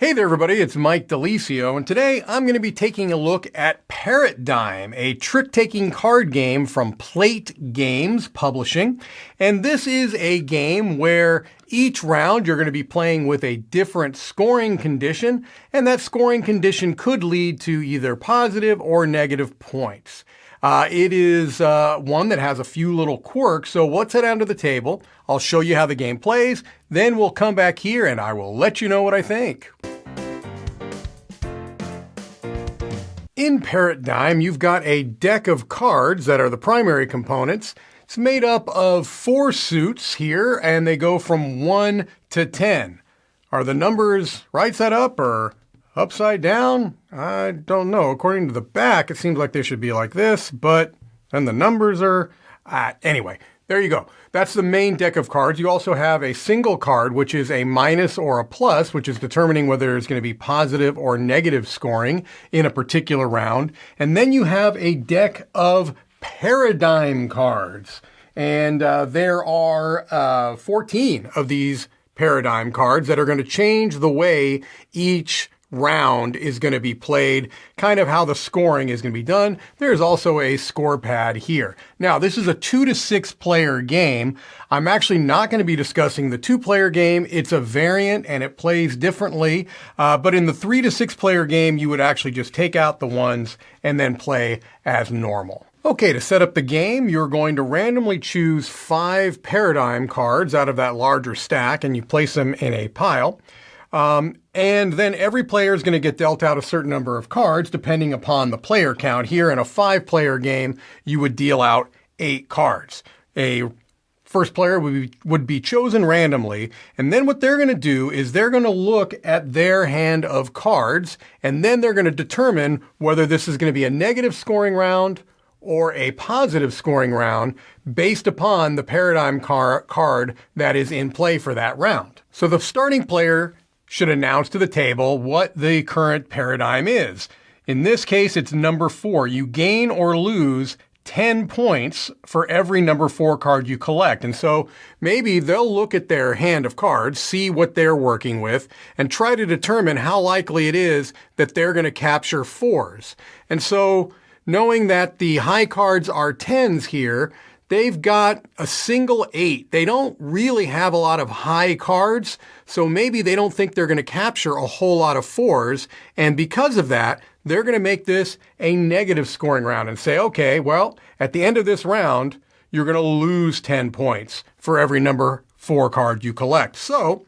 Hey there everybody, it's Mike DiLisio, and today I'm going to be taking a look at Parrotdigm, a trick-taking card game from Plate Games Publishing. And this is a game where each round you're going to be playing with a different scoring condition, and that scoring condition could lead to either positive or negative points. It is one that has a few little quirks, so let's head down to the table. I'll show you how the game plays, then we'll come back here and I will let you know what I think. In Parrotdigm, you've got a deck of cards that are the primary components. It's made up of 4 suits here, and they go from 1 to 10. Are the numbers right side up or upside down? I don't know. According to the back, it seems like they should be like this, but then the numbers are... Anyway, there you go. That's the main deck of cards. You also have a single card, which is a minus or a plus, which is determining whether there's going to be positive or negative scoring in a particular round. And then you have a deck of Parrotdigm cards. And there are 14 of these Parrotdigm cards that are going to change the way each round is going to be played, kind of how the scoring is going to be done. There's also a score pad here. Now, this is a 2 to 6 player game. I'm actually not going to be discussing the 2-player game. It's a variant and it plays differently. But in the 3 to 6 player game, you would actually just take out the ones and then play as normal. Okay, to set up the game, you're going to randomly choose 5 Parrotdigm cards out of that larger stack, and you place them in a pile. And then every player is going to get dealt out a certain number of cards depending upon the player count. Here in a 5-player game, you would deal out 8 cards. A first player would be chosen randomly, and then what they're going to do is they're going to look at their hand of cards, and then they're going to determine whether this is going to be a negative scoring round or a positive scoring round based upon the Parrotdigm card that is in play for that round. So the starting player should announce to the table what the current Parrotdigm is. In this case, it's number 4. You gain or lose 10 points for every number 4 card you collect. And so maybe they'll look at their hand of cards, see what they're working with, and try to determine how likely it is that they're going to capture 4s. And so knowing that the high cards are 10s here, they've got a single 8. They don't really have a lot of high cards, so maybe they don't think they're going to capture a whole lot of 4s, and because of that, they're going to make this a negative scoring round and say, okay, well, at the end of this round, you're going to lose 10 points for every number 4 card you collect. So,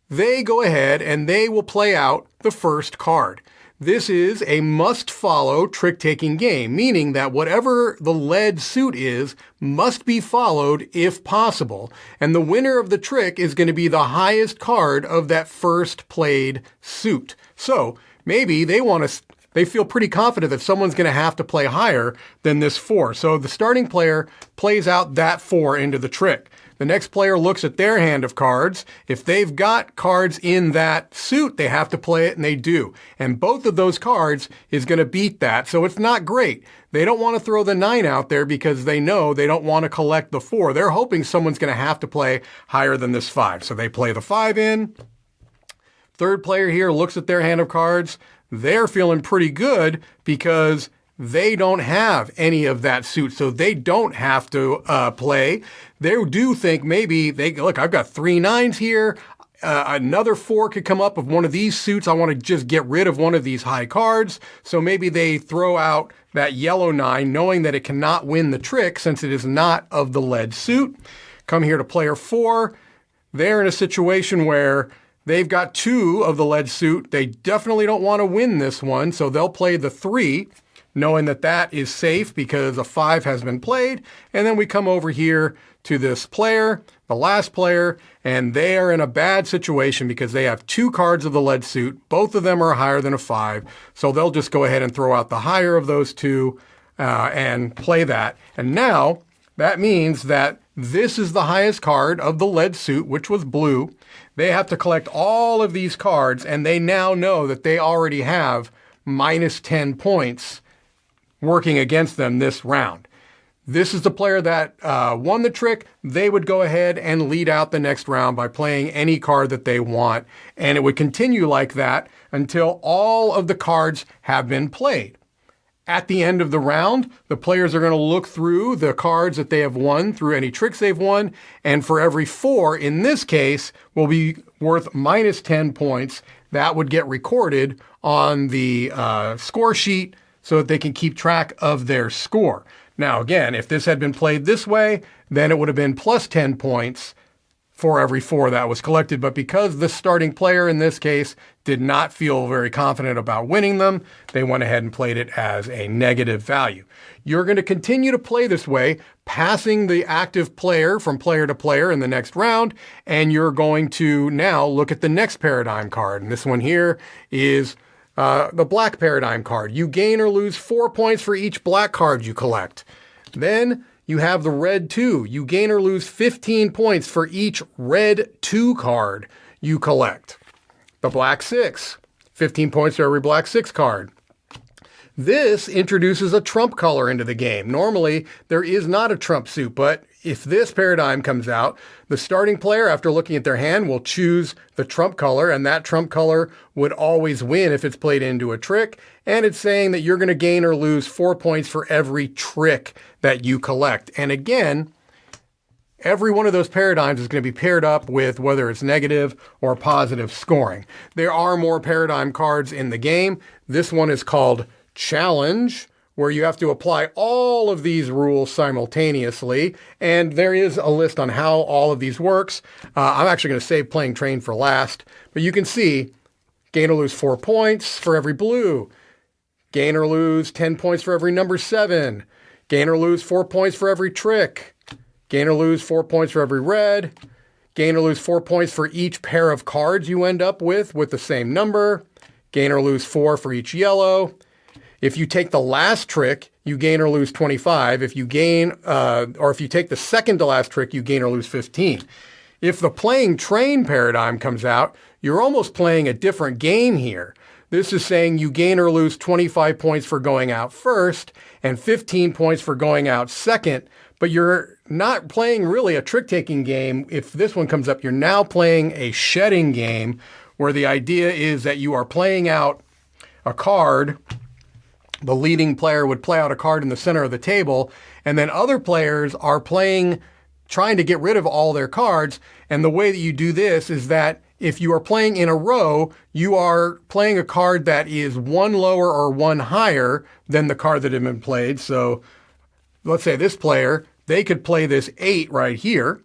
they go ahead and they will play out the first card. This is a must-follow trick-taking game, meaning that whatever the lead suit is must be followed if possible. And the winner of the trick is going to be the highest card of that first played suit. So maybe they feel pretty confident that someone's going to have to play higher than this 4. So the starting player plays out that 4 into the trick. The next player looks at their hand of cards. If they've got cards in that suit, they have to play it, and they do. And both of those cards is going to beat that, so it's not great. They don't want to throw the 9 out there because they know they don't want to collect the 4. They're hoping someone's going to have to play higher than this 5. So they play the 5 in. Third player here looks at their hand of cards. They're feeling pretty good because they don't have any of that suit, so they don't have to play. They do think maybe, look, I've got 3 9s here. Another 4 could come up of one of these suits. I want to just get rid of one of these high cards. So maybe they throw out that yellow 9, knowing that it cannot win the trick since it is not of the lead suit. Come here to player 4. They're in a situation where they've got 2 of the lead suit. They definitely don't want to win this one, so they'll play the 3. Knowing that that is safe because a 5 has been played. And then we come over here to this player, the last player, and they are in a bad situation because they have 2 cards of the lead suit. Both of them are higher than a 5. So they'll just go ahead and throw out the higher of those 2 and play that. And now that means that this is the highest card of the lead suit, which was blue. They have to collect all of these cards, and they now know that they already have minus 10 points working against them this round. this is the player that won the trick. They would go ahead and lead out the next round by playing any card that they want. And it would continue like that until all of the cards have been played. At the end of the round, the players are going to look through the cards that they have won through any tricks they've won. And for every 4, in this case, will be worth minus 10 points. That would get recorded on the score sheet so that they can keep track of their score. Now, again, if this had been played this way, then it would have been plus 10 points for every 4 that was collected. But because the starting player in this case did not feel very confident about winning them, they went ahead and played it as a negative value. You're going to continue to play this way, passing the active player from player to player in the next round, and you're going to now look at the next Parrotdigm card. And this one here is the black Parrotdigm card. You gain or lose 4 points for each black card you collect. Then you have the red 2. You gain or lose 15 points for each red 2 card you collect. The black 6. 15 points for every black 6 card. This introduces a trump color into the game. Normally, there is not a trump suit, but if this Parrotdigm comes out, the starting player, after looking at their hand, will choose the trump color, and that trump color would always win if it's played into a trick. And it's saying that you're going to gain or lose 4 points for every trick that you collect. And again, every one of those Parrotdigms is going to be paired up with whether it's negative or positive scoring. There are more Parrotdigm cards in the game. This one is called Challenge, where you have to apply all of these rules simultaneously. And there is a list on how all of these works. I'm actually going to save playing train for last, but you can see gain or lose 4 points for every blue. Gain or lose 10 points for every number 7. Gain or lose 4 points for every trick. Gain or lose 4 points for every red. Gain or lose 4 points for each pair of cards you end up with the same number. Gain or lose 4 for each yellow. If you take the last trick, you gain or lose 25. If you gain, or if you take the second to last trick, you gain or lose 15. If the playing train Parrotdigm comes out, you're almost playing a different game here. This is saying you gain or lose 25 points for going out first and 15 points for going out second, but you're not playing really a trick-taking game. If this one comes up, you're now playing a shedding game where the idea is that you are playing out a card. The leading player would play out a card in the center of the table, and then other players are trying to get rid of all their cards. And the way that you do this is that if you are playing in a row, you are playing a card that is 1 lower or 1 higher than the card that had been played. So let's say this player, they could play this 8 right here.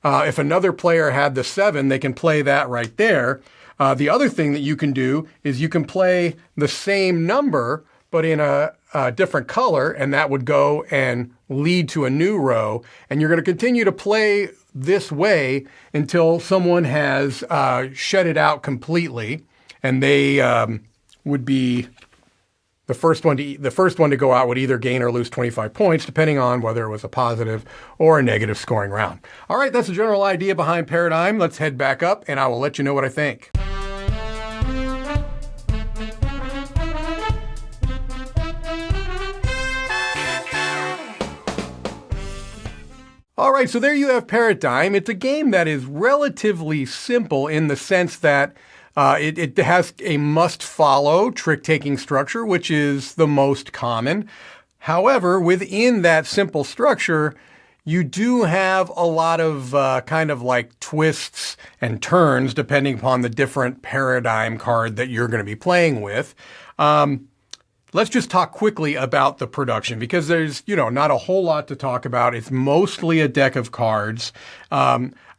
If another player had the 7, they can play that right there. The other thing that you can do is you can play the same number but in a different color, and that would go and lead to a new row. And you're going to continue to play this way until someone has shed it out completely, and they would be the first one to go out would either gain or lose 25 points, depending on whether it was a positive or a negative scoring round. All right, that's the general idea behind Parrotdigm. Let's head back up, and I will let you know what I think. All right, so there you have Parrotdigm. It's a game that is relatively simple in the sense that it has a must-follow trick-taking structure, which is the most common. However, within that simple structure, you do have a lot of kind of like twists and turns depending upon the different Parrotdigm card that you're going to be playing with. Let's just talk quickly about the production because there's, not a whole lot to talk about. It's mostly a deck of cards.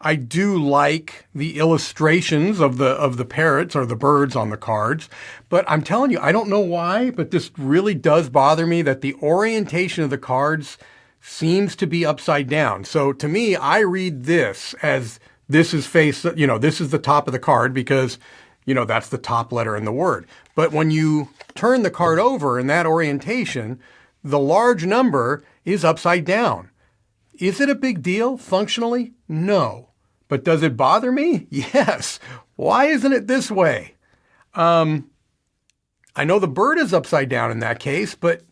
I do like the illustrations of the parrots or the birds on the cards, but I'm telling you, I don't know why, but this really does bother me that the orientation of the cards seems to be upside down. So to me, I read this as this is this is the top of the card because that's the top letter in the word. But when you turn the card over in that orientation, the large number is upside down. Is it a big deal functionally? No. But does it bother me? Yes. Why isn't it this way? I know the bird is upside down in that case, but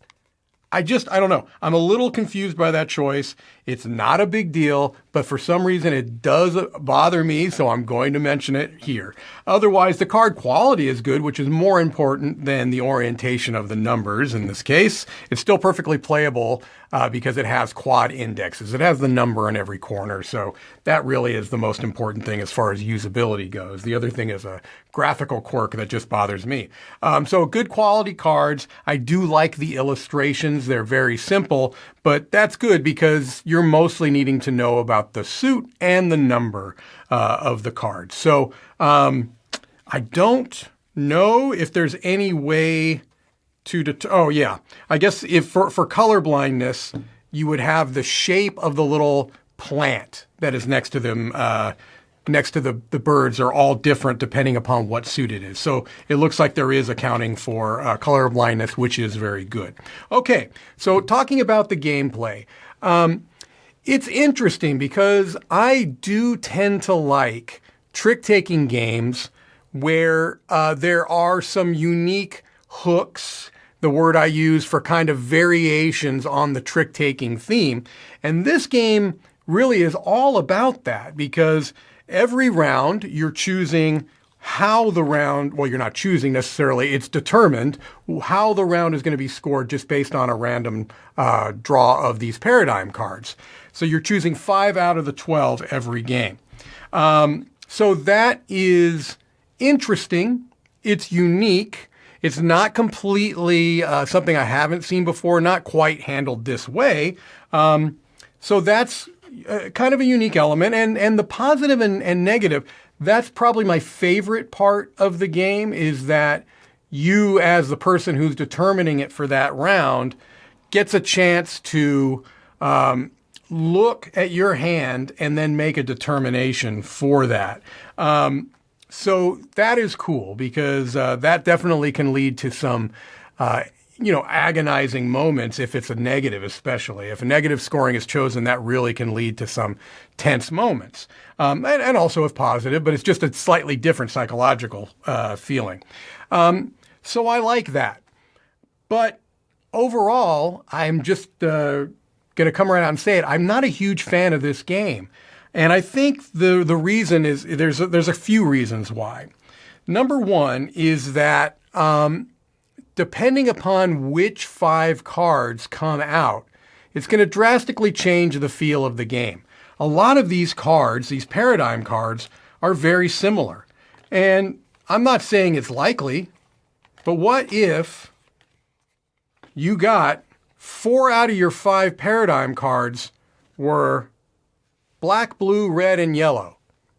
I don't know. I'm a little confused by that choice. It's not a big deal, but for some reason it does bother me, so I'm going to mention it here. Otherwise, the card quality is good, which is more important than the orientation of the numbers in this case. It's still perfectly playable because it has quad indexes. It has the number in every corner, so that really is the most important thing as far as usability goes. The other thing is a graphical quirk that just bothers me. So good quality cards. I do like the illustrations. They're very simple, but that's good because you're mostly needing to know about the suit and the number of the card. So I don't know if there's any way to oh yeah, I guess if for color blindness, you would have the shape of the little plant that is next to them, next to the birds are all different depending upon what suit it is. So it looks like there is accounting for color blindness, which is very good. Okay, so talking about the gameplay, it's interesting because I do tend to like trick-taking games where there are some unique hooks, the word I use for kind of variations on the trick-taking theme. And this game really is all about that because every round you're choosing how the round, well, you're not choosing necessarily, it's determined how the round is going to be scored just based on a random draw of these Parrotdigm cards. So you're choosing 5 out of the 12 every game. So that is interesting. It's unique. It's not completely something I haven't seen before, not quite handled this way. So that's kind of a unique element. And the positive and negative, that's probably my favorite part of the game is that you, as the person who's determining it for that round, gets a chance to look at your hand and then make a determination for that. So that is cool because that definitely can lead to some, agonizing moments if it's a negative, especially. If a negative scoring is chosen, that really can lead to some tense moments. And also if positive, but it's just a slightly different psychological feeling. So I like that. But overall, I'm just going to come right out and say it. I'm not a huge fan of this game. And I think the reason is there's a few reasons why. Number one is that depending upon which 5 cards come out, it's going to drastically change the feel of the game. A lot of these cards, these Parrotdigm cards, are very similar. And I'm not saying it's likely, but what if you got 4 out of your 5 Parrotdigm cards were black, blue, red, and yellow,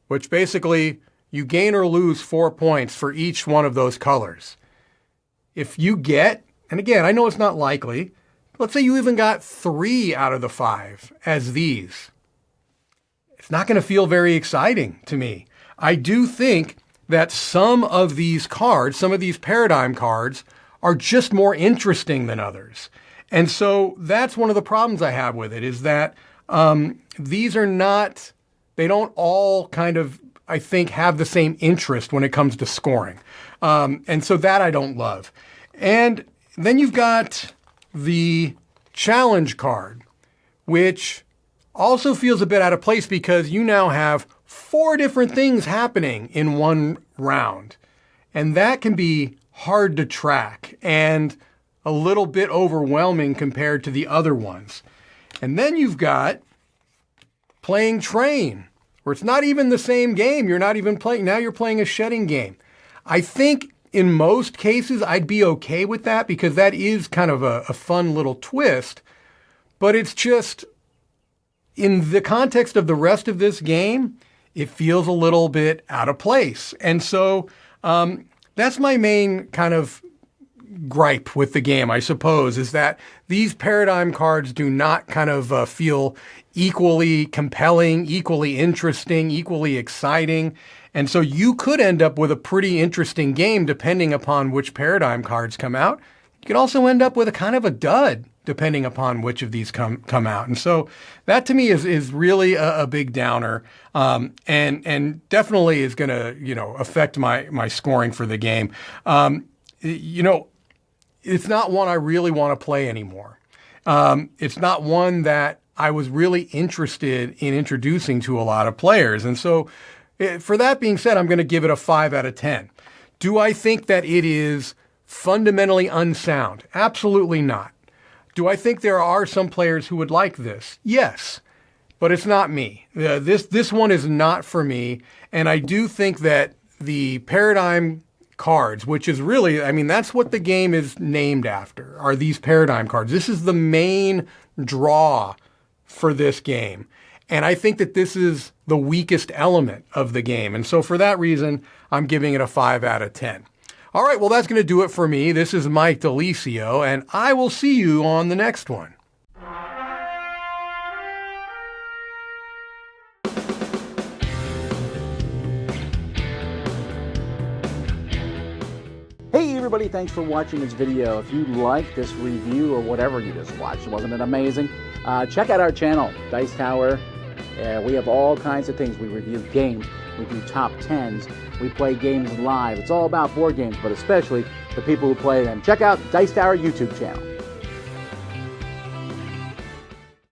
which basically you gain or lose 4 points for each one of those colors. If you get, and again, I know it's not likely, let's say you even got 3 out of the 5 as these. It's not going to feel very exciting to me. I do think that some of these cards, some of these Parrotdigm cards, are just more interesting than others. And so that's one of the problems I have with it is that these are not, they don't all kind of, I think, have the same interest when it comes to scoring. And so that I don't love. And then you've got the challenge card, which also feels a bit out of place because you now have 4 different things happening in one round. And that can be hard to track and a little bit overwhelming compared to the other ones. And then you've got playing train, where it's not even the same game. You're not even playing, now you're playing a shedding game. I think in most cases I'd be okay with that because that is kind of a fun little twist, but it's just, in the context of the rest of this game, it feels a little bit out of place. And so that's my main kind of gripe with the game, I suppose, is that these Parrotdigm cards do not kind of feel equally compelling, equally interesting, equally exciting. And so you could end up with a pretty interesting game depending upon which Parrotdigm cards come out. You could also end up with a kind of a dud depending upon which of these come out. And so that to me is really a big downer, and definitely is going to, affect my scoring for the game. It's not one I really want to play anymore. It's not one that I was really interested in introducing to a lot of players. And so for that being said, I'm going to give it a 5 out of 10. Do I think that it is fundamentally unsound? Absolutely not. Do I think there are some players who would like this? Yes, but it's not me. This one is not for me. And I do think that the Parrotdigm cards, which is really, I mean, that's what the game is named after, are these Parrotdigm cards. This is the main draw for this game. And I think that this is the weakest element of the game. And so for that reason, I'm giving it a 5 out of 10. All right, well, that's going to do it for me. This is Mike DiLisio, and I will see you on the next one. Hey everybody, thanks for watching this video. If you like this review or whatever you just watched, wasn't it amazing? Check out our channel, Dice Tower. We have all kinds of things. We review games, we do top 10s, we play games live. It's all about board games, but especially the people who play them. Check out Dice Tower YouTube channel.